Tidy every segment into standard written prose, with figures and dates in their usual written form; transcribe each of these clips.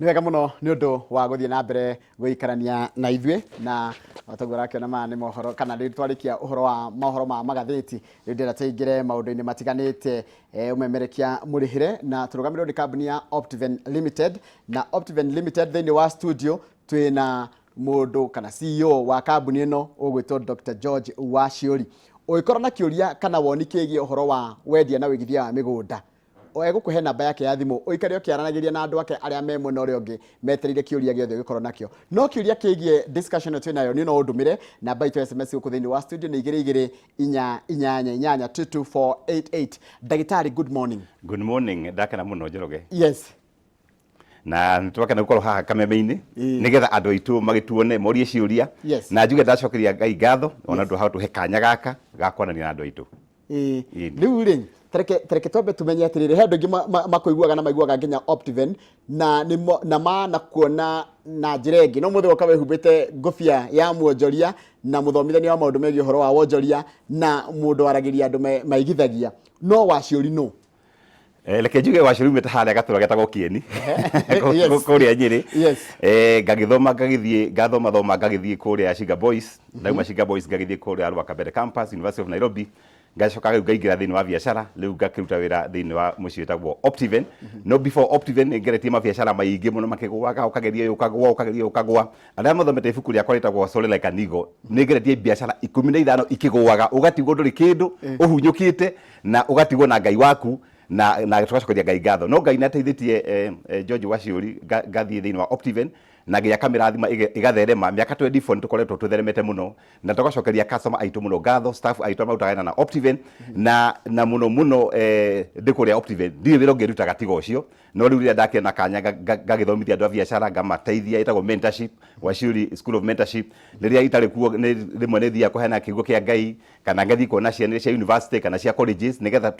Nĩ wega mũno nĩ ũndũ wa gũthiĩ na mbere gũikarania na ithuĩ na otaguo rakĩona maya nĩ mohoro kana rĩu twarĩkia ũhoro wa mohoro ma magathĩti rĩu ndĩra tũingĩre maũndũ-inĩ matiganĩte ũmemerekia mũrĩhĩre na tũrũgamĩrĩrwo nĩ kambuni ya Optiven Limited na Optiven Limited thĩinĩ wa studio twĩna mũndũ kana CEO wa kambuni ĩno ũgwĩtwo Dr. George Waciuri. Ũngĩkorwo na kĩũria kana woni kĩgiĩ ũhoro wa wendia na ũigithia wa mĩgũnda egũkũhe namba yake ya thimũ ũikare ũkĩaranagĩria na andũ ake arĩa me mwena ũrĩa ũngĩ metereire kĩũria gĩothe ũgĩkorwo nakĩo. No kĩũria kĩgiĩ discussion twĩnayo nĩ no ũndũmĩre namba itũ SMS gũkũ thĩinĩ wa studio nĩ 2288 Ndagĩtarĩ, good morning. Good morning, ndakena mũno Njoroge. Yes. Na nĩtwakena gũkorwo haha kameme-inĩ nĩgetha andũ aitũ magĩtuone morie ciũria na njuge ndacokeria Ngai ngatho ona ndũ hau tũhe kanya gaka gakwanania na andũ aitũ. Rĩu rĩ tereke twambe tumenye atĩrĩrĩ he andũ aingĩ makũiguaga na maiguaga nginya Optiven na mana kuona na njĩra ĩngĩ no mũthĩ ũka wĩhumbĩte ngũbia ya mwonjoria na mũthomithania wa maũndũ megiĩ ũhoro wa wonjoria na mũndũ waragĩria andũ maigithagia no Waciuri no. Reke njuge Waciuri umĩte harĩa gatũra getagwo Kĩeni kũrĩa Nyĩrĩ. Ngagĩthoma ngathoma ngagĩthiĩ kũrĩa Shiga Boys ndauma Shiga Boys ngagĩthiĩ kũrĩa Rwakabere campus University of Nairobi ngacoka rĩu ngaingĩra thĩinĩ wa biacara rĩu ngakĩruta wĩra thĩinĩ wa mũciĩ wĩtagwo Optiven. No before Optiven ngeretie mabiacara maingĩ mũno makĩgũaga ũkageria ũkagũa arĩa mathomete ibuku rĩakwa rĩtagwo Soar Like an Eagle nĩ ngeretie biacara 15 ikĩgũaga ũgatigwo ndũrĩ kĩndũ ũhunyũkĩte na ũgatigwo na Ngai waku na tugacokeria Ngai ngatho. No Ngai nĩateithĩtie George Waciuri ngathiĩ thĩinĩ wa Optiven na nginya kamera thima igatherema mĩaka 24 nĩtũkoretwo tũtheremete mũno na tugacokeria customer aitũ mũno ngatho, staff aitũ marutaga na Optiven na mũno ndĩkũrĩa Optiven ndirĩ wĩra ũngĩrutaga tiga ũcio. No rĩu rĩrĩa ndakĩona kanya ngagĩthomithia andũ a biacara ngamateithia ĩtagwo mentorship Waciuri School of Mentorship rĩrĩa itarĩ kuo rĩmwe nĩ thiaga kũheana kiugo kĩa Ngai kana ngathiĩ kuona ciana cia university kana cia colleges nĩgetha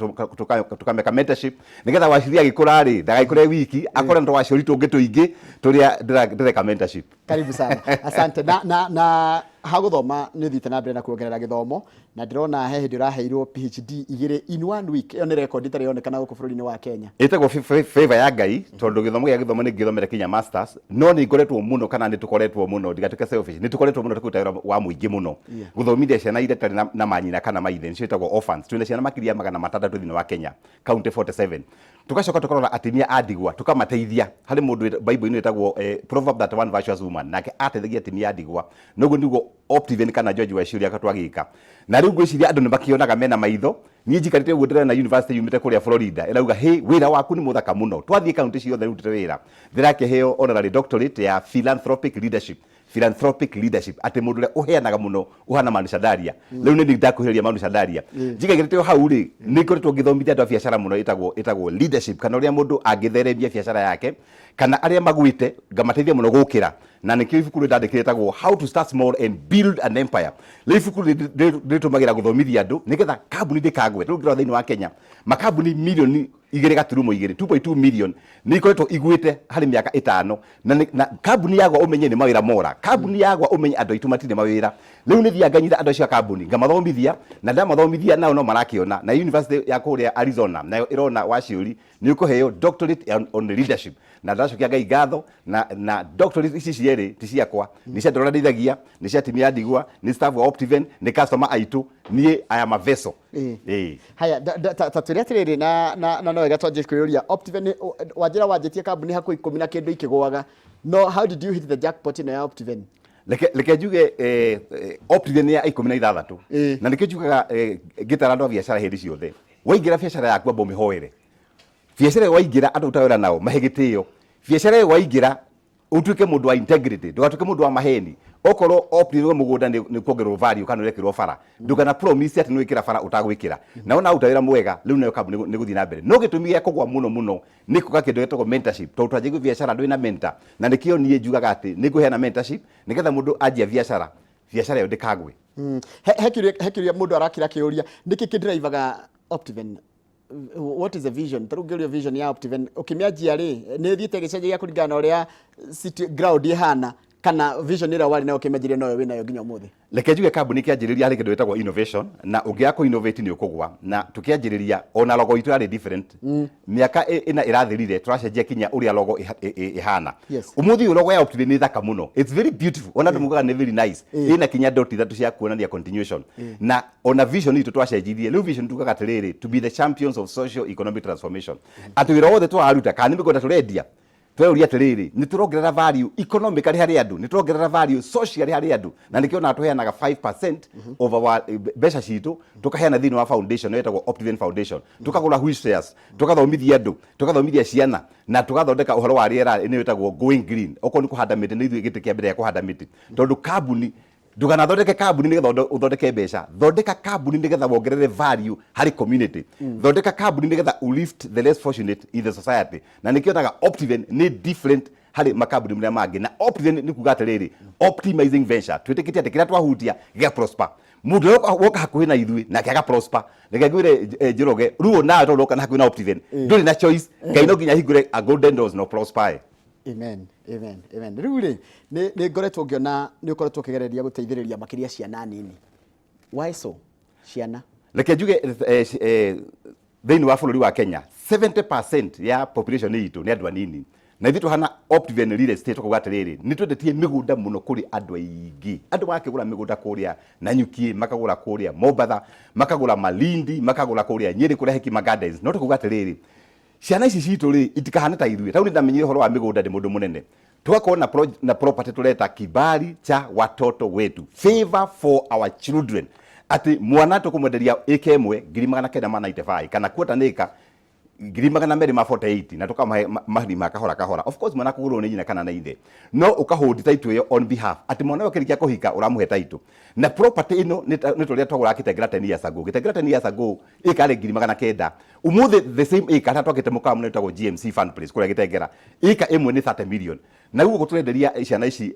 tukameka mentorship nĩgetha Waciuri agĩkũra rĩ ndagagĩkũre wiki akore ndo Waciuri tũngĩ tũingĩ tũrĩa ndĩreka mentorship. Karibu sana. Asante. Na hagũthoma nĩ thiĩte na mbere na kuongerera gĩthomo na ndĩrona he hĩndĩ ũraheirwo PhD 2 in 1 week. Ĩyo nĩ record itarĩ yonekana gũkũ bũrũri-inĩ wa Kenya. Ĩtagwo favor ya Ngai tondũ gĩthomo gĩa gĩthomo nĩ gĩthomere Kenya masters no nĩ ngoretwo mũno kana nĩ tũkoretwo mũno ndigatuĩke selfish nĩ tũkoretwo mũno tũkĩruta wĩra wa mũingĩ mũno gũthomithia ciana iria itarĩ na manyina kana maithe nĩcio ĩtagwo orphans. Twĩna ciana makĩria 600 thĩinĩ wa Kenya county 47 tugacoka tukarora atumia a ndigwa tukamateithia harĩ mũndũ Bible-inĩ ĩtagwo proverb that one virtuous woman nake ateithagia atumia a ndigwa noguo nĩguo Optiven kana George Waciuri akatwagĩka na rĩu ngwĩciria andũ nĩ makĩonaga mena maitho niĩ njikarĩte ũguo ndĩrona university yumĩte kũrĩa Florida ĩrauga hey wĩra waku nĩ mũthaka mũno twathiĩ kaunti ciothe rĩu tũte wĩra ndĩrakĩheo honorary doctorate ya philanthropic leadership atĩ mũndũ ũrĩa ũheanaga mũno ũhana manusandaria rĩu nĩ ndakũheria manusandaria njigagĩrĩte o hau rĩ nĩ ngoretwo ngĩthomithia andũ a biacara mũno ĩtagwo leadership kana ũrĩa mũndũ angĩtheremia biacara yake kana arĩa magwĩte ngamateithia mũno gũkĩra na nĩkĩo ibuku rĩ ndandĩkĩre ĩtagwo how to start small and build an empire. Rĩu ibuku rĩtũmagĩra gũthomithia andũ nĩgetha kambuni ndĩkagwe. Rĩu ngĩrora thĩinĩ wa Kenya makambuni milioni 2.2 million nĩ ikoretwo igwĩte harĩ mĩaka 5 na kambuni yagwa ũmenye nĩ mawĩra mora kambuni yagwa ũmenye andũ aitũ matirĩ mawĩra. Rĩu nĩ thiaga nganyita andũ acio a kambuni ngamathomithia na ndamathomithia nao no marakĩona na university ya kũrĩa Arizona nayo ĩrona Waciuri nĩ ũkũheo doctorate on leadership na ndacokia Ngai ngatho na doctorate ici cierĩ ti ciakwa nĩ cia ndora ndeithagia nĩ cia timia ndigwa nĩ staff wa Optiven nĩ customer aitũ niĩ I am a vessel. Haya tatũrĩa atĩrĩrĩ na no wega twanjie kwĩyũria Optiven wanjĩtie kambuni hakuhĩ 10 na kĩndũ ikĩgũaga no how did you hit the jackpot in Optiven? Reke njuge Optiven ya 16 na nĩkĩo njugaga ngĩtara andũ a biacara hĩndĩ ciothe waingĩra biacara yaku amba ũmĩhoere biacara waingĩra andũ utawĩra nao mahe gĩtĩo biacara waingĩra utuĩke mũndũ wa integrity ndũgatuĩke mũndũ wa maheni okorwo Optiven mũgũnda nĩ kuongererwo value kana ũrekĩrwo bara ndũkana promise atĩ nĩ wĩkĩra bara ũtagwĩkĩra na ona utawĩra mwega rĩu nayo kambuni nĩ gũthiĩ na mbere no gĩtũmi gĩa kũgwa mũno nĩ kuga kĩndũ gĩtagwo mentorship tondũ twanjia biacara ndwĩ na mentor na nĩkĩo niĩ njugaga atĩ nĩ ngũheana mentorship nĩgetha mũndũ anjia biacara ĩyo ndĩkagwe. He kĩũria mũndũ arakĩra kĩũria nĩkĩ kĩndrivaga Optiven? What is the vision? Tarugĩrio vision ya Optiven ukĩmĩanjia rĩ nĩ thiĩte gĩcenjia kũringana na ũrĩa city ground ihana kana vision ira wari nayo kimenjire no we nayo nginya umuthi reke njuge kambuni kĩanjĩrĩria harĩ kĩndũ gĩtagwo innovation na ũngĩaga kũ innovate nĩ ũkũgwa na tũkĩanjĩrĩria ona logo itũ yarĩ different mĩaka ĩna ĩrathirire tũracenjia kinya ũrĩa logo ĩhana ũmũthĩ ũyũ logo ya Optiven nĩ thaka mũno, it's very beautiful, ona andũ mugaga nĩ very nice, ĩna kinya dot ithatũ cia kuonania continuation na ona vision itũ twacenjirie rĩu vision tugaga atĩrĩrĩ to be the champions of social economic transformation atĩ wĩra wothe twaruta kana nĩ mĩgũnda tũrendia tweruria atiriri ni turongerera value economically hari andu ni turongerera value socially hari andu na nikio na tuheanaga 5% of our mbeca citu tukaheana thini wa foundation yetagwo Optiven Foundation tukagura wheelchairs tukathomithia andu tukathomithia ciana na tugathondeka uhoro wa riera ni yetagwo going green oko ni kuhanda miti ni ithuĩ gĩtĩ kĩa mbere ya kuhanda miti tondu kambuni nduganathondeke kambuni nigetha uthondeke mbeca thondeka kambuni nigetha wongerere value hari community thondeka kambuni nigetha ulift the less fortunate in the society na nikiotaga Optiven ni different hari makambuni mria mangi na Optiven ni kuga atiriri optimizing venture twitikitie ati kira twahutia gĩa prosper mundu woka hakuhi na ithuĩ na kĩaga prosper nikagwire Njoroge ruo na tondu kana hakuhi na Optiven nduri na choice Ngai no nginya hingure a golden doors no prosper. Amen, amen, amen. Rĩu nĩ ngoretwo ngĩona nĩ ũkoretwo ũkĩgereria gũteithĩrĩria makĩria ciana nini. Why so? Ciana. Reke njuge thĩinĩ wa bũrũri wa Kenya 70% ya population itũ nĩ andũ anini. Na ithuĩ tũhana Optiven real estate tũkauga atĩrĩrĩ nĩ twendetie mĩgũnda mũno kũrĩ andũ aingĩ. Andũ makĩgũra mĩgũnda kũrĩa Nanyuki, makagũra kũrĩa Mombatha, makagũra Malindi, makagũra kũrĩa Nyeri kũrĩa Hekima Gardens. No tũkauga atĩrĩrĩ ciana ici citũ rĩ itikahana ta ithuĩ tau nĩ ndamenyire horo wa mĩgũnda ndĩ mũndũ mũnene tugakorwo na property tureta kibali cha watoto wetu favor for our children ati mwana tukumwenderia ĩka ĩmwe 1995 kana kwota nĩka 248 na tukamahe mahari makahora kahora of course mwana kugurwo nĩ nyina kana na ithe no ukahold title yo on behalf ati mwana wakirikia kuhika uramuhe title na property ino nĩ turia twagura kitengera 10 years ago kitengera 10 years ago ĩka rĩ 900 umuthi the same ĩka ta twakite mukamu nĩtagwo GMC Fund Place kuria kitengera ĩka ĩmwe nĩ 30 million na guo gũtũrenderia ciana ici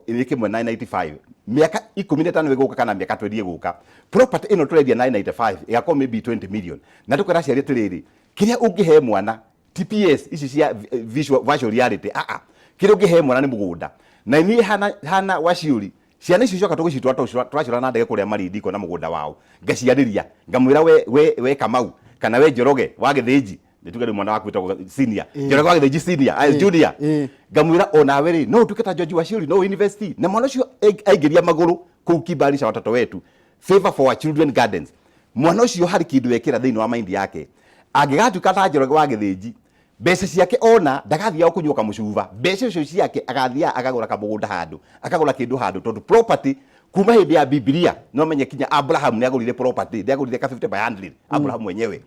ĩkĩmwe 995 miaka 15 ĩgũka kana miaka 20 ĩgũka property ino tũrendia 995 ĩgakorwo maybe 20 million na tukwĩra ciarĩ atĩrĩrĩ kiria ungihe mwana TPS ici cia virtual reality kiria ungihe mwana ni mugunda na ni hana Waciuri ciana ici coka tugicitwa twacira na ndege kuria Marindiko na mugunda wao ngaciarĩria ngamwira we Kamau kana we Njoroge wa Gĩthĩnji nituge mwana waku witagwo senior Njoroge wa Gĩthĩnji senior as junior ngamwira ona we no tuketa George Waciuri no university na mwana ucio aingĩria maguru kuu kibali cha watoto wetu favor for our children gardens mwana ucio hari kindu wekira thĩinĩ wa mind yake angĩgatuĩka ta Njoroge wa Gĩthĩnji mbeca ciake ona ndagathiaga kũnyua kamucuba mbeca icio ciake agathiaga akagũra kamũgũnda handũ akagũra kĩndũ handũ tondu property kuma hĩndĩ ya Biblia no menye kinya Abraham nĩ agũrire property ndagũrire ka 50 by 100 Abraham mwenyewe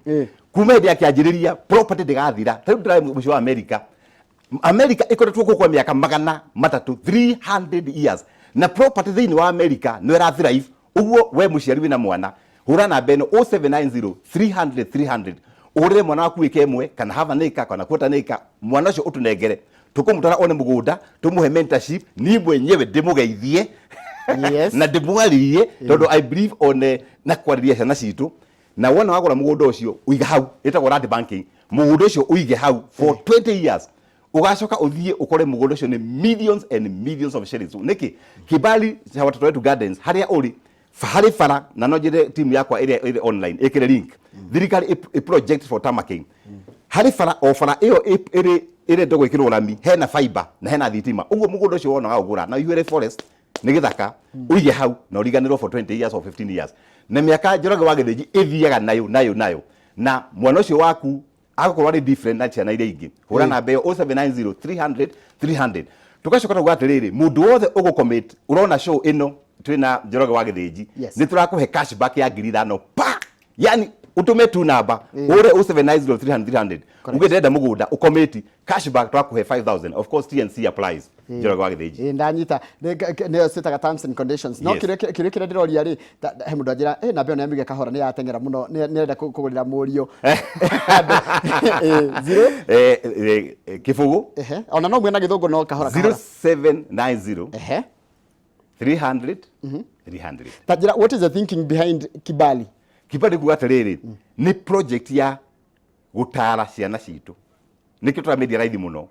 kuma hĩndĩ ya kĩanjĩrĩria property ndĩgathira tarĩu ndĩraĩ mũciĩ wa America ĩkoretwo kwa mĩaka 300 years na property thĩinĩ wa America no ĩrathrive ũguo we mũciari wĩna mwana hura namba ĩno 0790 300 300 urire mwana waku ĩka ĩmwe kana hava nĩka kana kwota nĩka mwana ũcio ũtũnengere tukumutara one mugunda tumuhe mentorship ni mwenyewe ndimugeithie na ndimwaririe tondu I believe on na kwariria ciana citu na wona wagura mugunda ũcio uiga hau ĩtagwo land banking mugunda ũcio uige hau for 20 years ugacoka uthie ukore mugunda ũcio ni millions and millions of shillings niki kibali cha watoto wetu gardens haria uri fahari fara na no jire team yakwa ire online ikire link thirikari a project for tamaking hari fara o fara iyo ire ndogo ikirwo rami hena fiber na hena thitima uguo mugunda ucio wonaga ugura na yuere forest ni githaka uige hau na uriganirwo for 20 years or 15 years na miaka Njoroge wa Gĩthĩnji ithiaga nayo na mwana ucio waku agakorwo ari different na ciana iria ingĩ hura namba yo 0790 300 300 tugacoka tuga atiriri mundu wothe ugucommit urona show ino twina Njoroge wa Gĩthĩnji ni turakuhe cashback ya 5,000 pa yani utume tu namba ure 0790 300 ugenda mugunda ukometi cashback turakuhe 5,000 of course TNC applies Njoroge wa Gĩthĩnji ndanyita ne sitaga terms and conditions no kire ndiroria ri he mundu ajira namba yo nĩamige kahora nĩ yatengera muno nĩrenda kugurira mũriũ zero kifugu ona no mwena gĩthũngũ no kahora 0790 300 300 tajira what is the thinking behind kibali kuga atiriri ni project ya gutara ciana citu nikio turamedia raithi muno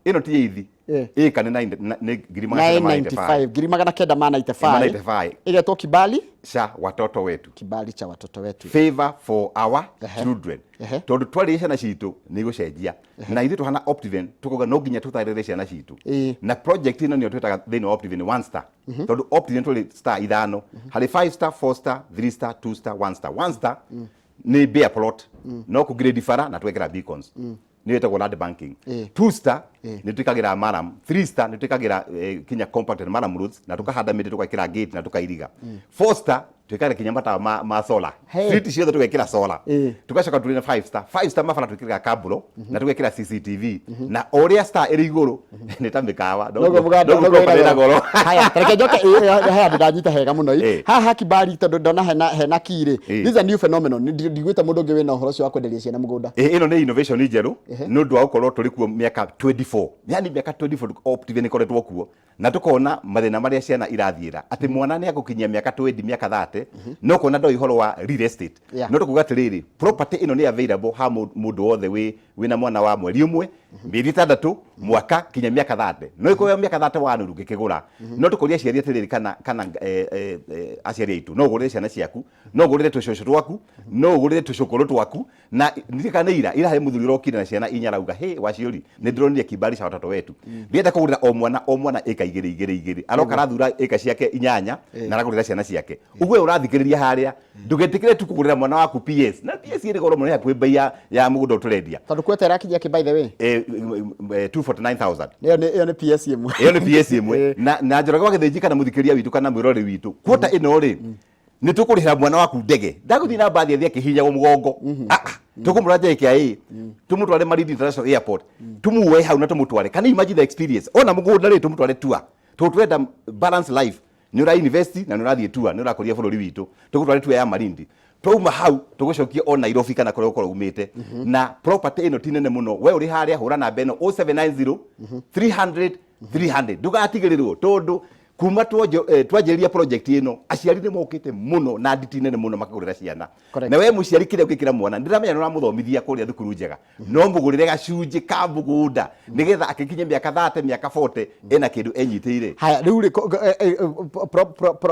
ino ti ithi ika ni 995 995 igetwo kibali cha watoto wetu, kibali cha watoto wetu, favor for our children. Tondu twari ciana citu ni gucenjia na ithu tuhana Optiven tukoga no nginya tutarire ciana citu na project ino ni twitaga thini Optiven 1 star. Tondu Optiven tuli star ithano hari 5 star 4 star 3 star 2 star 1 star 1 star ni bear plot no ku grade fara na twekera beacons ni wetagwo land banking. 2 star ni twikagira maram, 3 star ni twikagira kinya compact maram roads na tukahanda miti tukakira gate na tukairiga. 4 star twikare kinya mata ma solar, street ciothe tukekira solar. Tukacoka tulina 5 star, 5 star mafana twikira kaburo na tukekira CCTV na oria star iri iguru ni tamikawa no goro. Haya tareke joke haya ndanyita hega muno haha kibali tondu ndona hena kire. This is a new phenomenon. Ndigwita mundu ngi wina uhoro cio wa kwenderia ciana mugunda. Ino ni innovation njeru nundu wa gukorwo turi kuo miaka 24, yani miaka 24 Optiven ikoretwo kuo na tukona mathina maria ciana irathiira ati mwana ni agukinyia miaka 20 miaka 30 no kona ndo ihoro wa real estate no tukuga atiriri property ino ni available ha mundu wothe wina mwana wa mweri umwe mieri 6 mwaka kinya miaka 30 no ikoya miaka 30 wanu ngikigura no tukuria ciari atiriri kana aciari aitu no gurire ciana ciaku no gurire tucocoro twaku no gurire tucukuru twaku na ndikana ira he muthuri rokire na ciana inyarauga he Waciuri ni ndironire kibali cha watoto wetu ndienda kugurira o mwana eka igiri aroka rathura eka ciake inyanya na ragurira ciana ciake ugwe urathikiriria haria ndugetikire tu kugurira mwana waku PS na PS iri goro muno yakwe bei ya mugunda uturendia tondu kwete rakijia ki by the way 249,000 iyo ni PS imwe na njoroga wagithiji kana muthikiria witu kana mwirori witu kwota ino ri ni tukurihira mwana waku ndege ndaguthi na bathi athia kihinya go mugongo tukumuraje kia tumutware Malindi International Airport tumuwe hau na tumutware kana imagine the experience ona mugunda ri tumutware tour tutwenda balance life ni ura university na ni urathie tour ni urakoria bururi witu tukutware tour ya Malindi twauma hau tugucokia o Nairobi kana kore ukoro umite na property ino tinene muno we uri haria hura na beno 0790 300 ndugatigirirwo tondu kuma twajeria project ino aciari ni mokite muno na nditinene muno makagurira ciana na we muciari kire ukikira mwana ndiramenya no ramuthomithia kuria thukuru njega no mugurire gacunji ka mugunda nigetha akikinye miaka 30 miaka 40 ena kindu enyitire. Haya riu ri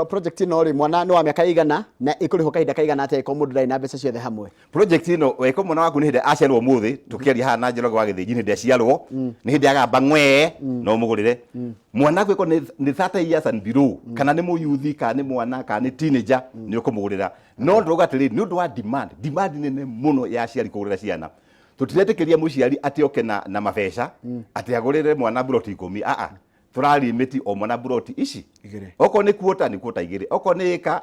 project ino ri mwana ni wa miaka igana na ikuriho kahinda kaigana ate ko mundu ndai na mbeca ciothe hamwe project ino weko mwana waku ni hinde aciarwo muthi tukiaria ha na njorogo wa githiji ni hinde aciarwo ni hinde agamba ngwe no mugurire mwana gwiko ni 30 years and below kana ni muyuthi kana ni mwana kana ni teenager ni ukumugurira no ndoga atiri ni undu wa demand nene muno ya aciari kugurira ciana tutiretekeria muciari atioke na mabeca ati agurire mwana buroti 10 turari miti o mwana buroti ici oko ni kuota igire oko ni eka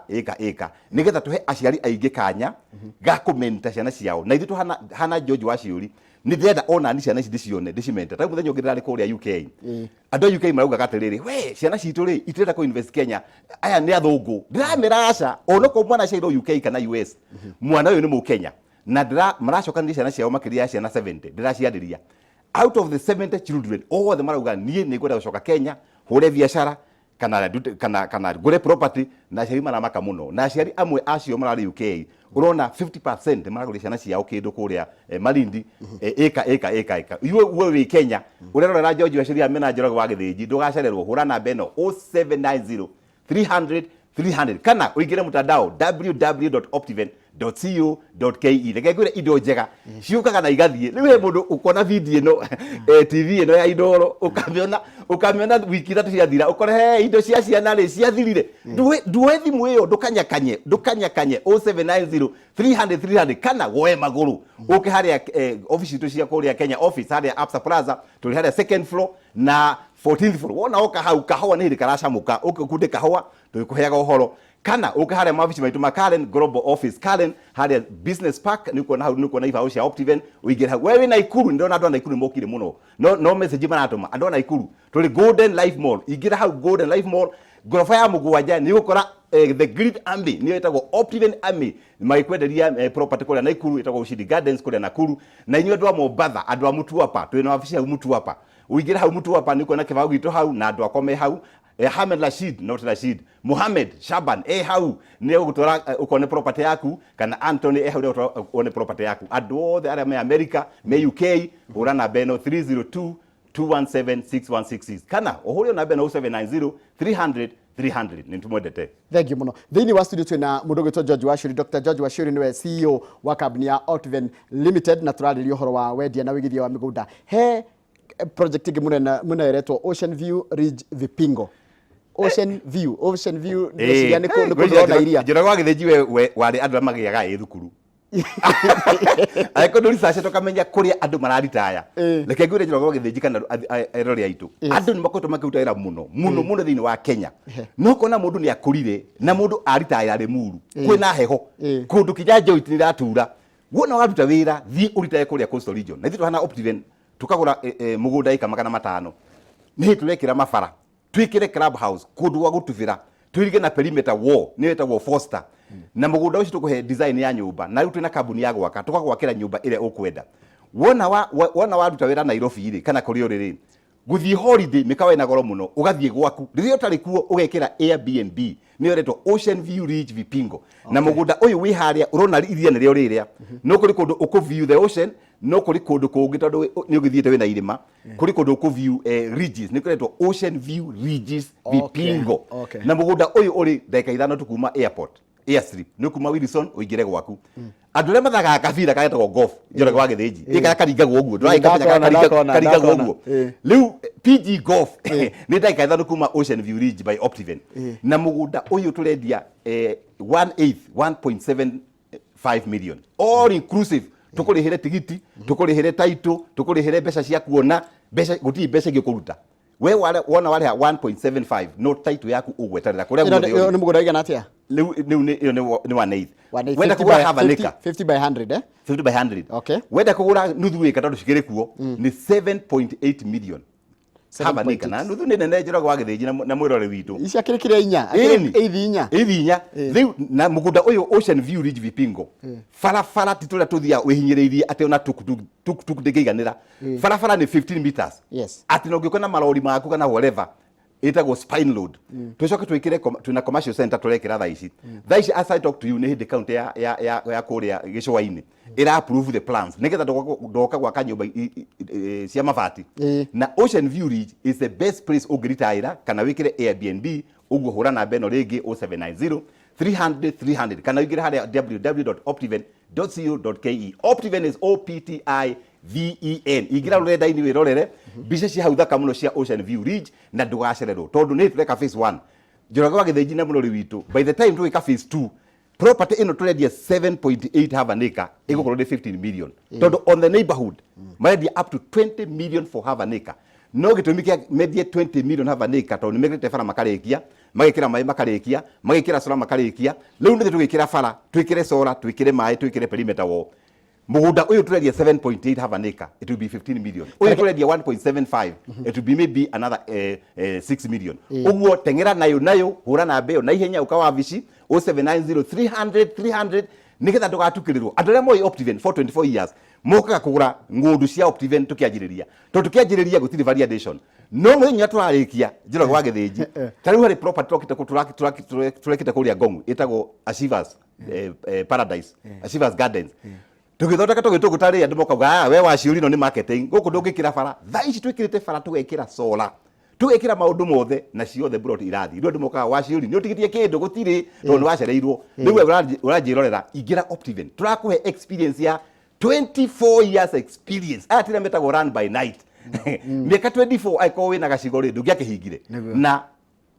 nigetha tuhe aciari aingi kanya ga kumenta ciana ciao na ithu hana George Waciuri ni ndenda ona ni ciana ici cione ndicimenta ta muthenya ngirari kuria UK andu UK marauga gatiriri we ciana citu ri itirenda ku invest Kenya aya ni athungu ndiramiraca ono ko mwana ciairo UK kana US mwana uyu ni mu Kenya na maracoka ni ciana ciao makiria ciana 70 ndiraciandiria out of the 70 children all the marauga nie ni ngwenda gucoka Kenya hure biashara kana gure property na ciari maramaka muno na ciari amwe acio marari UK urona 50% maragure ciana ciao kindu kuria Malindi eka iwe wi Kenya urerora George Waciuri amena njorogo wa githiji ndugacererwo hura na beno 0790 300 kana uingire mutandao www.optiven.co.ke legegure indo njega ciukaga na igathie riwe mundu ukona video ino TV ino ya idoro ukamiona wiki 3 ciathira ukore he indo cia ciana ri ciathirire duwe thimu iyo ndukanyakanye 0790 300 kana woe maguru uke haria office tu cia kuria Kenya office haria Absa Plaza tuli haria second floor na 14th floor wona oka hau kahoa ni rikaracamuka ukukunde kahoa tuikuheaga uhoro kana ukahare mabici maitu makaren global office Karen haria business park niko na iva cia Optiven uigire wewe na ikuru ndona andu na ikuru mokire muno no message maratuma andu na ikuru tuli Golden Life Mall igira hau Golden Life Mall gorofa ya mugwanja ni gukora the Great Army ni etagwo Optiven Army maikwenderia property kule na ikuru etagwo Ushindi Gardens kule na kuru na inyo andu a Mombasa andu a Mutuapa twina office ya Mutuapa uigire hau Mutuapa niko na kibago gitu hau na andu akome hau Ahmed Rashid not Rashid Mohammed Shaban hau ni ugutora ukone property yaku kana Anthony hau ni ukone property yaku andu othe aria me America me UK urana beno 302 2176166 kana ohurio na bena 0790 300 300 nintumwendete. Thank you muno. Thini wa studio twina mundu gwitwo George Waciuri. Dr. George Waciuri niwe CEO wa kambuni ya Optiven Limited na turariria uhoro wa wendia na ũigithia wa mĩgũnda. He project ingi muna eretwo Ocean View Ridge Vipingo. Ocean View ndeciria ni kũndũ iria. Njira gwa githenji we wari andu magiaga thukuru. Aiko nduri sace tokamenya kuria andu mararitaya. Reke ngwire njira gwa githenji kana erori aitu. Andu ni makoto makiruta wira muno thini wa Kenya. No kona mundu ni akurire na mundu aritaya ari muru. Kwina heho. Kundu kijanja itiratura. Wona waruta wira thi uritaye kuria coastal region. Na ithu hana Optiven tukagura mugunda ika magana matano. Ni turekira mabara. Twikire clubhouse kundu wa gutuvira. Twirige na perimeter wall ni wetagwo Foster. Na mugunda ucio tukuhe design ya nyumba na riu twina kambuni ya gwaka tukagwakira nyumba ire ukwenda. Wona waruta wira Nairobi ri kana kuri uriri guthie holiday mikawa ina goro muno ugathie gwaku riria utari kuo ugekira Airbnb ni yoretwo Ocean View Ridge Vipingo. Na mugunda uyu wi haria urona iria ni rio riria no kuri kundu ukuview the ocean no kuri kundu kungi tondu ni ugithiete wina irima kuri kundu ukuview ridges ni kuretwo Ocean View Ridges Vipingo. Na mugunda uyu uri ndeka ithano tukuma airport airstrip ni kuma Wilson uingire gwaku andu le mathaga kabira kagetwo golf njore gwa githinji ika karingagwo uguo nduraika karingagwo uguo riu PG golf ni ndeka ithano kuma Ocean View Ridge by Optiven. Na mugunda uyu turendia 1.75 million all inclusive tukurihire tigiti tukurihire title tukurihire mbeca cia kuona mbeca guti mbeca ingĩ kuruta we wona wale 1.75 no title yaku ugwetarira kuria guothe ni mugunda igana atia ni 1/8 wenda kugura half an acre 50 by 100 50 by 100 okay wenda kugura nuthu ika tondu cigire kuo ni 7.8 million half an acre na nuthu ni nene njira gwa githinji na mwirore witu icia kirikire inya inya riu na mugunda uyu Ocean View Ridge Vipingo farafara tituria tuthia wihinyiriirie ati ona tuk ndingiganira farafara ni 15 meters yes ati no ngikona marori maku kana whatever itagwo spine load tucoke twikire tuna commercial center turekira thaici as I talk to you ni hindi county ya kuria gicwaini ira approve the plans nigetha ndoka gwaka nyumba cia mabati na Ocean View Ridge is the best place ungiritaira kana wikire Airbnb uguo hura na beno ringi 0790 300 300 kana wikire haria www.optiven.co.ke. Optiven is OPTIVEN. Igira rurenda-ini wirorere mbica cia hau thaka muno cia Ocean View Ridge na ndugacererwo tondu ni tureka phase 1 njoroga githinji na munori witu by the time tuika phase 2 property ino turendia 7.8 half an acre igukorwo ni 15 million tondu on the neighborhood marendia up to 20 million for half an acre no gitumi kia medie 20 million half an acre tondu nimegrete fara makarikia magikira mai makarikia magikira sola makarikia riu ni twikira fara twikire sola twikire mai twikire perimeter wall mugunda uyu turendia 7.8 half an acre it will be 15 million uyu turendia 1.75 it will be maybe another 6 million uguo tengera nayo hura na mbeo na ihenya ukawa vici 0790 300 300 nigetha ndugatukirirwo andu aria moi Optiven for 24 years mokaga kugura ngundu cia Optiven tukianjiriria to tukianjiriria gutiri variation no muthenya turarikia njira gwa githinji tariu hari property turekite kuria Ngongu itagwo Achievers Paradise Achievers Gardens tugithondeka tugitari andu mokaga we Waciuri no ni marketing guku ndungikira fara thaici twikirite fara tugekira sola tugekira maundu mothe na ciothe brought irathi ndu mokaga Waciuri ni utigitie kindu gutiri tondu wacereirwo riu uranjirorera ingira Optiven turakuhe experience ya 24 years experience atire metagwo run by night miaka 24 aiko wina gacigo ri ndungiakihingire na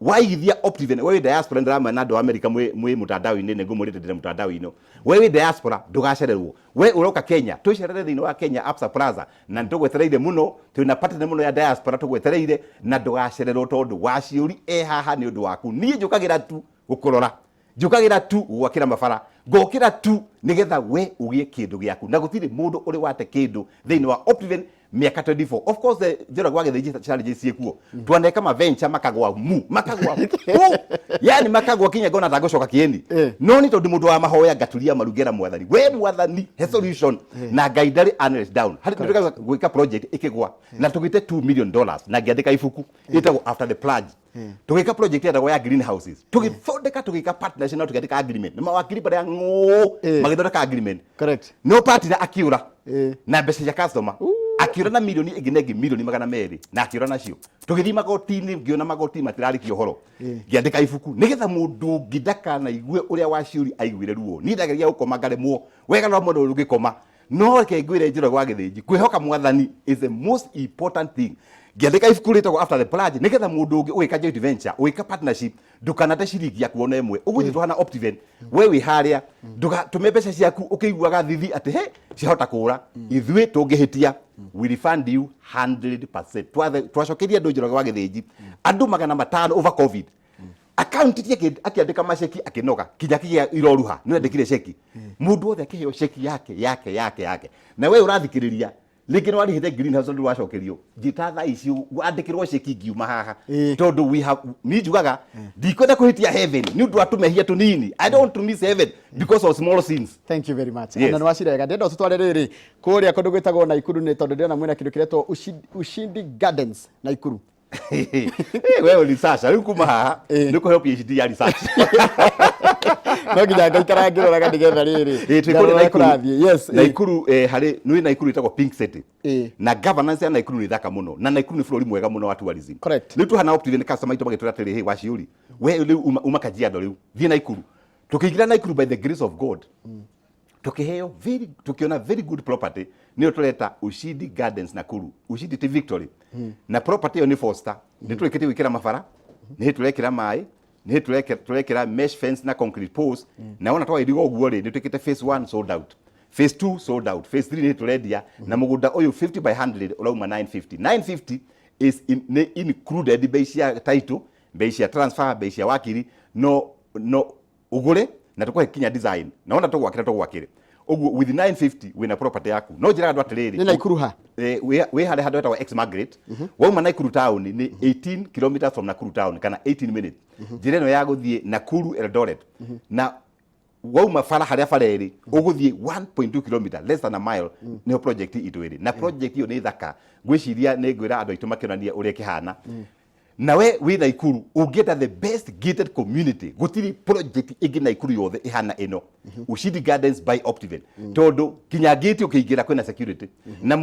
waigithia Optiven wewe diaspora ndirama na andu America mwe mutandao-ini ne ngumurite ndire mutandao-ino wewe diaspora ndugacererwo we uroka Kenya twicerere thini wa Kenya Absa Plaza na ndugwetereire muno twina partner muno ya diaspora tugwetereire na ndugacererwo tondu Waciuri haha ni undu waku nie njukagira tu gukurora njukagira tu gwakira mabara ngokira tu nigetha we ugie kindu giaku na gutiri mundu uri wate kindu thini wa Optiven miaka 24 of course the jora gwage the challenges ciekuo twaneka ma venture makagwa yani makagwa kinya gona ndagocoka kiendi no ni tondu mundu wa mahoya ngaturia marugera mwathani we mwathani he solution na gaidari analyst down hari tukaga gwika project ikigwa na tugite $2 million na ngiandika ifuku itagwo after the pledge tugika project yatagwo ya greenhouses tugithondeka tugika partnership na tugiandika agreement na mawakiri bare magithondeka agreement correct no partner akiura na mbeca ya customer akiura na milioni ingĩ milioni 200 na akiura nacio tũgĩthiĩ magoti-inĩ ngĩona magoti matirarĩkia ũhoro ngĩandĩka ibuku nĩgetha mũndũ ũngĩ ndakanaigwe ũrĩa Waciuri aiguire ruo niĩ ndageria gũkoma ngaremwo wega no mũndũ ũngĩkoma no reke ngwĩre njĩra gwa gĩthĩnji kwĩhoka mwathani is the most important thing ngĩandĩka ibuku rĩtagwo after the pledge nĩgetha mũndũ ũngĩ ũgĩka joint venture ũgĩka partnership ndukanate ciringi yaku ona ĩmwe ũgũthiĩ tũhana Optiven we wĩ harĩa ndũgatũme mbeca ciaku ũkĩiguaga thithi atĩ he ciahota kũũra ithuĩ tũngĩhĩtia we refund you 100% twacokeria andũ njĩra gwa gĩthĩnji andũ 500 over covid account akiandĩka maceki akĩnoga kinya kĩgĩa iroruha nĩ andĩkire ceki mũndũ wothe akĩheo ceki yake na we ũrathikĩrĩria rĩngĩ nĩ warĩhĩte greenhouse ndũ wacokerio njĩta thaa ici wandĩkĩrwo ceki ngiuma haha tondũ we have ni njugaga ndikwenda kũhĩtia heaven nĩ ũndũ atũmehia tũnini I don't want to miss heaven because of small sins. Thank you very much. Yes. Na Wacirega ndenda ũtũtware rĩrĩ kũrĩa kũndũ gwĩtagwo Naikuru nĩ tondũ ndĩrona mwĩna kĩndũ kĩretwo Ushindi Gardens Naikuru. Wewe research rĩu kuma haha nĩ kũheo PhD ya research no nginya ngaikara ngĩroraga nĩgetha rĩrĩ yes Naikuru harĩ nĩ Naikuru ĩtagwo Pink City na governance ya Naikuru nĩ thaka mũno na Naikuru nĩ bũrũri mwega mũno wa tourism. Correct. Rĩu tuhana Optiven customer itũ magĩtũra atĩrĩ hey Waciuri we rĩu uma Kajiado rĩu thiĩ Naikuru tũkĩingĩra Naikuru by the grace of God tukiheo tukiona very good property niyo tuleta Ushindi Gardens Nakuru Ushindi ti Victory na property yo ni Foster ni tulekete gwikira mabara ni tulekira mai ni tulekira mesh fence na concrete post na ona twa irigo guo ri ni tukite phase 1 sold out phase 2 sold out phase 3 ni tulendia na mugunda uyu 50 by 100 ulauma 950 is included bei cia title bei cia transfer bei cia wakiri no ugure na tukwe kinya design naona tugwakire uguo with 950 wina property yaku no njira andu atiriri ni Naikuru ha we hale handu etagwo ex Margaret wauma Naikuru town ni 18 kilometers from Nakuru town kana 18 minutes njira ino ya guthie Nakuru Eldoret na wauma fara haria fareri uguthie 1.2 kilometer less than a mile ni project itu iri na project hiyo ni thaka gwiciria ni ngwira andu aitu makionania uria kihana na we Naikuru ungeta the best gated community gutiri project igi Naikuru yothe ihana ino Ushindi Gardens by Optiven tondu kinya gate ukiingira kwina security na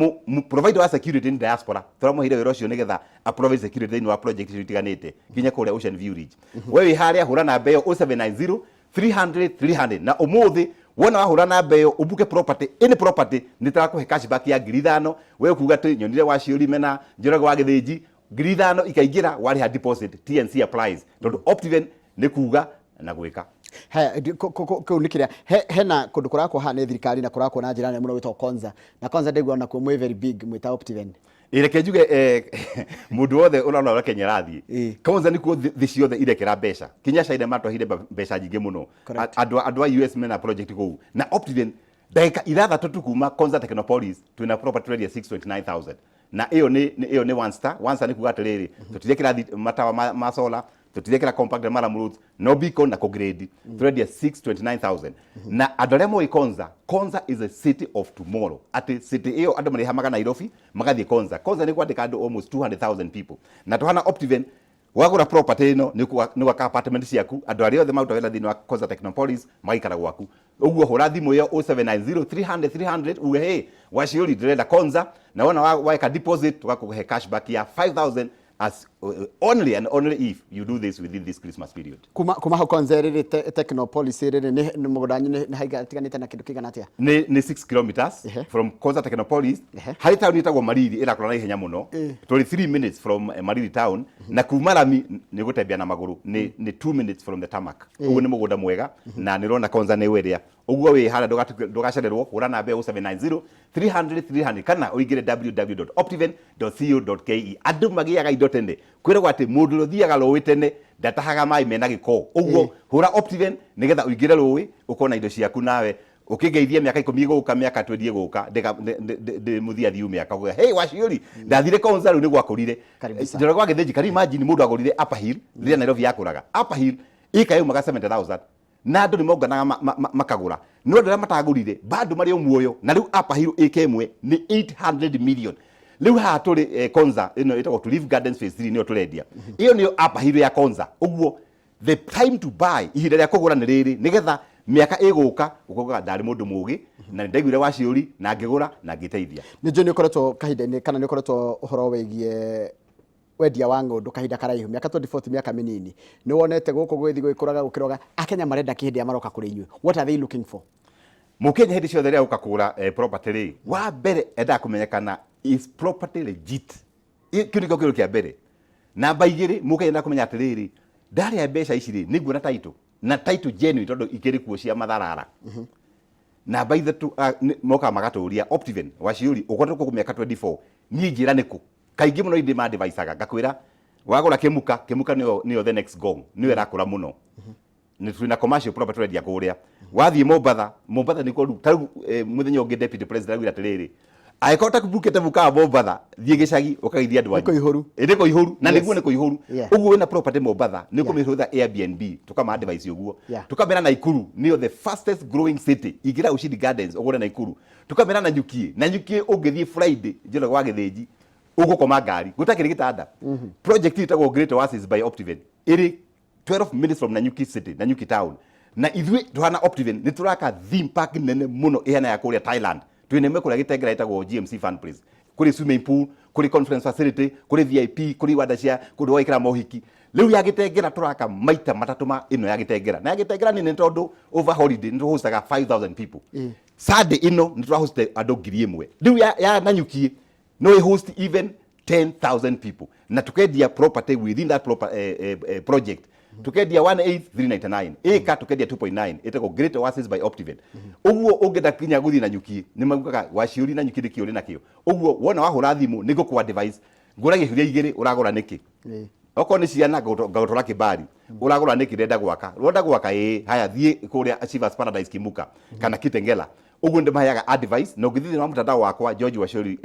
provider wa security ni diaspora turamuhire wira ucio nigetha a provide security in wa project itiganite kinya kuria Ocean View Ridge we haria hura na mbeo 0790 300 na umuthi wona wahura na mbeo ubuke property any property nitarakuhe cashback ya 5,000 we kuga tu nyonire Waciuri mena njorogo wa githĩnji 5,000 ikaingira wariha deposit TNC applies tondu Optiven ni kuga na gwika kau nä kä rä a hena kå ndå kå rakwo hana thirikari na kå rakwo na njä ra nene må no gwä two Konza na Konza ndäguo nakuo mwä very big mwä ta Optiven ireke njuge mundu wothe urona ura Kenya rathie Konza ni kuo thi ciothe irekera mbeca kinya China matwahire mbeca nyingĩ mũno andũ a US mena project kũu na Optiven ndagĩka 6 tu kuma Konza Technopolis twina property ready ya 629,000 na iyo ni one star ni kuga atiriri tutirekera matawa ma solar tutirekera compact mara roads no beacon na grade ready ya 629,000 na andũ arĩa moĩ Konza is a city of tomorrow ati city iyo andũ marihamaga Nairobi magathie Konza ni kwandĩka andũ almost 200,000 people na tuhana Optiven wagura property ino ni kwa apartment ciaku andũ arĩa othe maruta wĩra thĩinĩ wa Konza Technopolis magaikara gwaku uguo hura thimu yo 0790 300 uwe hey Waciuri ndĩrenda Konza na wona waeka deposit tugakuhe cashback ya 5,000 as only and only if you do this within this Christmas period. Kuma ho Konza riri Technopolis riri ni mugunda ni haiga tiganite na kindu kigana atia ni 6 kilometers from Konza Technopolis hari town itagwo Mariri irakorwo na ihenya muno tuli 3 minutes from Mariri town na kuma Rami ni gutembea na maguru ni 2 minutes from the tarmac uguo ni mugunda mwega na nirona Konza ni weria uguo wi hara ndugacererwo hura na mbeo 790 300 kana uingire www.optiven.co.ke andu magiaga indo tene kwiragwo ati mundu ruthiaga rũĩ tene ndatahaga mai mena gĩko uguo hura Optiven nigetha uingire rũĩ ukona indo ciaku nawe ukigeithia miaka 10 guka miaka 20 guka de muthia thiu miaka guga hey Waciuri ndathire Konza rĩu ni gwakũrire njoro gwa gĩthĩnji kari imagine mundu agũrire Upper Hill rĩrĩa Nairobi yakũraga Upper Hill ika yumaga 70,000 na andu ni monganaga makagura no ndara matagurire bado mari muoyo na riu Upper Hill ikemwe ni 800 million riu ha turi Konza ino itagwo to live gardens phase 3 niyo turendia iyo niyo Upper Hill ya Konza uguo the time to buy ihinda rĩa kũgũra nĩ rĩrĩ nigetha miaka iguka ukoga ndari mundu mugi na ndaiguire Waciuri na ngĩgũra na ngĩteithia. Nĩ ũkoretwo kahinda-inĩ kana nĩ ũkoretwo ũhoro wĩgiĩ wendia wa ng'ũndũ kahinda karaihu mĩaka 24 mĩaka mĩnini nĩ wonete gũkũ gwĩthi gwĩkũraga gũkĩroga akenya marenda kĩhĩndĩ ya maroka kũrĩ inyuĩ, what are they looking for? Mũkenya hĩndĩ ciothe rĩrĩa ũka kũgũra property rĩ, wa mbere endaga kũmenyekana is property legit. Kĩu nĩkĩo kĩũndũ kĩa mbere. Namba igĩrĩ, mũkenya endaga kũmenya atĩrĩrĩ, ndarĩa mbeca ici rĩ, nĩguona title na title genuine tondũ ikĩrĩ kuo cia matharara. Namba ithatũ moka magatũria Optiven Waciuri ũkoretwo kũu mĩaka 24 niĩ njĩra nĩkũ kaingĩ mũno indi ma advice-aga ngakwĩra wagũra kĩmuka nĩyo the next gong nĩyo ĩrakũra mũno. Nĩ twĩna commercial property ready kũrĩa wathiĩ Mombatha nĩkuo rĩu tarĩu mũthenya ũngĩ deputy president augire atĩrĩrĩ angĩkorwo ũtakũbukĩte muka wa Mombatha thiĩ gĩcagi ũkageithia andũ anyu nĩ kũihũru na nĩguo nĩ kũihũru ũguo wĩna property Mombatha nĩ kũmĩhũthĩra Airbnb tũkama advice ũguo tũkamera Naikuru nĩyo the fastest growing city ingĩra Ushindi Gardens ũgũre Naikuru tũkamera na nyukie ũngĩthiĩ Friday njĩra wa gĩthĩnji ũgũkoma ngari gũtakĩrĩ gĩtanda. Project ĩtagwo Great Oasis by Optiven ĩrĩ 12 minutes from Nanyuki city, Nanyuki town. Na ithuĩ tuhana Optiven nĩ turaka theme park nene mũno ihana ya kũrĩa Thailand. Twĩneme kũrĩa gĩtengera ĩtagwo GMC Fun Place. Kũrĩ swimming pool, kũrĩ conference facility, kũrĩ VIP, kũrĩ wanda cia kũndũ wa ikara mohiki. Rĩu ya gĩtengera turaka maita matatũ ma ĩno ya gĩtengera. Na ya gĩtengera nĩ tondũ over holiday nĩ tũhostaga 5,000 people. Sunday ĩno nĩ tũhosta andũ 1,000. Rĩu ya Nanyuki no host even 10,000 people. Na tukendia property within that project. Tukendia 1,399 eka tukendia 2.9 ĩtagwo Great Oasis by Optiven. Ũguo ũngĩenda kinya gũthiĩ Nanyuki nĩ maugaga Waciuri Nanyuki ndĩkĩũrĩ nakĩo. Ũguo wona wahũra thimũ nĩ ngũkũ advice ngũra gĩcuria igĩrĩ ũragũra nĩkĩ. Okorwo nĩ ciana ngagũtwara kĩbari ũragũra nĩkĩ ndenda gwaka. Rwenda gwaka haya thiĩ kũrĩa Achievers Paradise Kimuka kana Kitengela. Ũguo ndĩmaheaga advice na ũngĩthiĩ na mtandao wakwa George Waciuri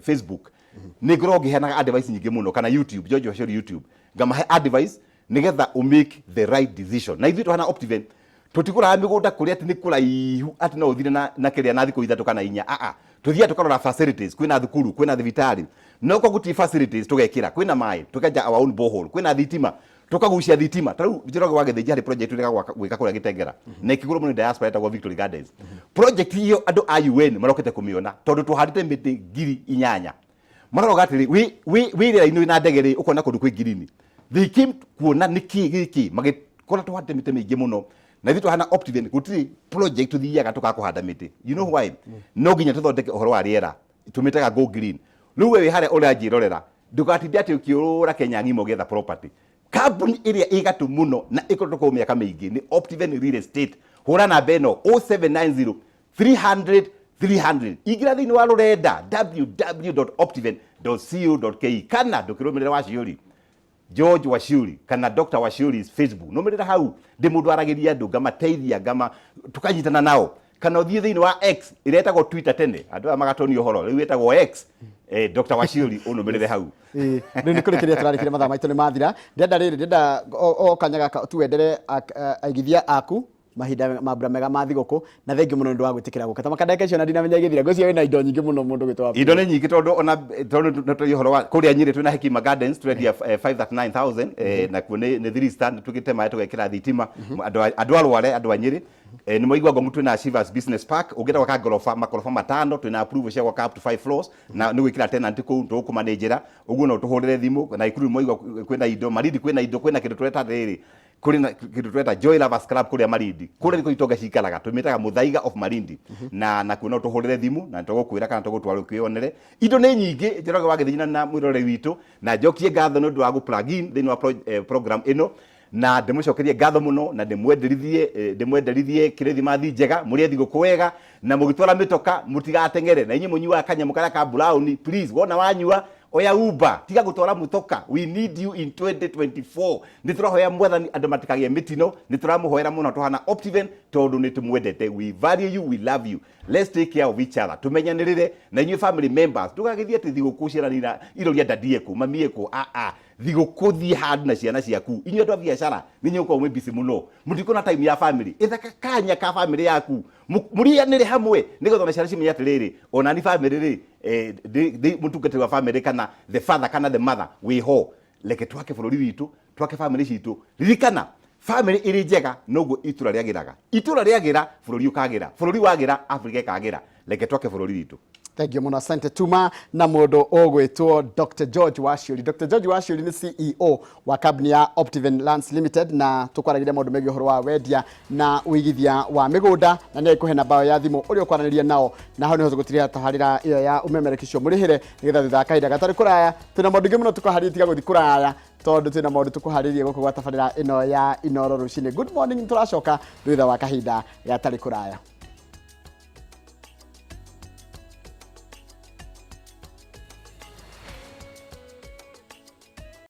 Facebook nĩ ngoragwo ngĩheanaga advice nyingĩ mũno kana YouTube George Waciuri YouTube ngamahe advice nigetha make the right decision. Na ithuĩ tuhana Optiven tutigũraga mĩgũnda kũrĩa atĩ nĩ kũraihu atĩ no ũthire na kĩrĩa na thikũ ithatũ kana inya tuthiaga tukarora facilities kwĩna thukuru kwĩna thibitarĩ no kwa gũtirĩ facilities tũgekĩra kwĩna maĩ tũkenja our own borehole kwĩna thitima tukagucia thitima tarĩu njĩragwo wa gĩthĩnji harĩ project ĩrĩa gwĩka kũrĩa gĩtengera na ikĩgũrwo mũno diaspora ĩtagwo Victory Gardens. Project hiyo andũ a UN marokete kũmĩona tondũ tũhandĩte mĩtĩ 8,000 maroga atĩrĩ wĩ rĩera-inĩ na ndege rĩ ũkona kũndũ kwĩ green. They came kuona nĩkĩ gĩkĩ magĩkora tũhandĩte mĩtĩ mĩingĩ mũno na ithuĩ tuhana Optiven gũtirĩ project tuthiaga tũkakũhanda mĩtĩ. You know why? No nginya tũthondeke ũhoro wa rĩera tũmĩtaga go green. Rĩu we harĩa ũranjĩrorera ndũgatinde atĩ ũkĩũra Kenya ng'ima ũgĩetha property. Kambuni ĩrĩa ĩgatũ mũno na ĩkoretwo kwa mĩaka mĩingĩ nĩ Optiven Real Estate. Hũra namba ĩno 0790 300 300 ingĩra thĩinĩ wa rũrenda www.optiven.co.ke kana ndũkĩrũmĩrĩra Waciuri George Waciuri kana Dr. Waciuri's Facebook nũmĩrĩra hau ndĩ mũndũ aragĩria andũ ngamateithia tukanyitana nao kana ũthiĩ thĩinĩ wa X ĩrĩa ĩtagwo Twitter tene andũ aya magatonio ũhoro rĩu ĩtagwo X Dr. Waciuri ũnũmĩrĩre hau. Rĩu nĩ kũrĩkĩria tũrarĩkĩria mathaa maitũ nĩ mathira ndenda o kanya gaka tuendere aigithia aku mahinda mambura mega ma thigũkũ na thengi mũno nĩ wa gwĩtĩkĩra gũka ta ndagĩka icio na ndinamenya igĩthira ngwĩciria wĩna indo nyingĩ mũno mũndũ gwĩtwo indo nĩ nyingĩ tondũ ona tondũ ũhoro wa kũrĩa Nyĩrĩ twĩna Hekima Gardens twendia 539,000 na kuo nĩ 3 star tũgĩte maĩ tũgekĩra thitima andũ arware andũ a Nyĩrĩ nĩ moigua ngomu twĩna Achievers Business Park ũngĩenda gwaka makorofa 5 twĩna approve cia gwaka up to 5 floors na nĩ gwĩkĩra tenant kũu tũkũmanĩnjĩra ũguo no tũhũrĩre thimũ na Ikuru moigua kwĩna indo Marindi kwĩna indo kwĩna kĩndũ tũreta rĩrĩ kuri na kitu tweta Joy Lovers Club kuri Marindi kuri niko itonga cikaraga tumitaga Muthaiga of Marindi na kuona tuhurire thimu na tugukwira kana tugutwara kwionere indo ni nyingi njiraga wa githina na mwirore witu na njokie ngatho no ndwa gu plug in thini wa program ino na ndimucokerie ngatho muno na ndimwenderithie kirithi mathi njega muri thiguku wega na mugitwara mitoka mutigatengere na inyi munyua kanyamu karia ka brown please wona wanyua oya Uber tiga gutwara mutoka we need you in 2024 ni turahoya mwathani andu matikagie mitino ni turamuhoera muno tuhana Optiven tondu ni tumwendete we value you we love you let's take care of each other tumenyanirire na inyu family members tugagithie ati thiguku ciranira iroria ndadie ku mamie ku thiguku thie handu na ciana ciaku inyu andu a biashara ninyi uko mwe busy muno mutikona time ya family ithaka kanya ka family yaku murianire hamwe nigetha na ciana cimenya atiriri ona ni family ri mutungatiri wa family kana the father kana the mother we ho leke twake bururi witu twake family citu ririkana family iri njega noguo itura rĩagĩra bũrũri ũkagĩra, bũrũri wagĩra Africa ĩkagĩra. Reke twake bũrũri witũ. Thank you muno, asante. Tuma na mũndũ ũgwĩtwo Dr. George Waciuri. Dr. George Waciuri ni CEO wa kambuni ya Optiven Lands Limited, na tukwaragiria maũndũ megiĩ ũhoro wa wendia na ũigithia wa mĩgũnda, na nĩ ekuhe namba ya thimũ ũrĩa ũkwaranĩria nao, na hau nĩ tũgũtiria tabarĩra ĩyo ya umemerekisho mũrĩhĩre nĩgetha thutha wa kahinda gatarĩ kũraya twĩna maũndũ ingĩ mũno tũkũharĩria tiga gũthiĩ kũraya, tondũ twĩna maũndũ tũkũharĩria gũkũ gwa tabarĩra ĩno ya Inooro rũcinĩ. Good morning, tũracoka thutha wa kahinda gatarĩ kũraya.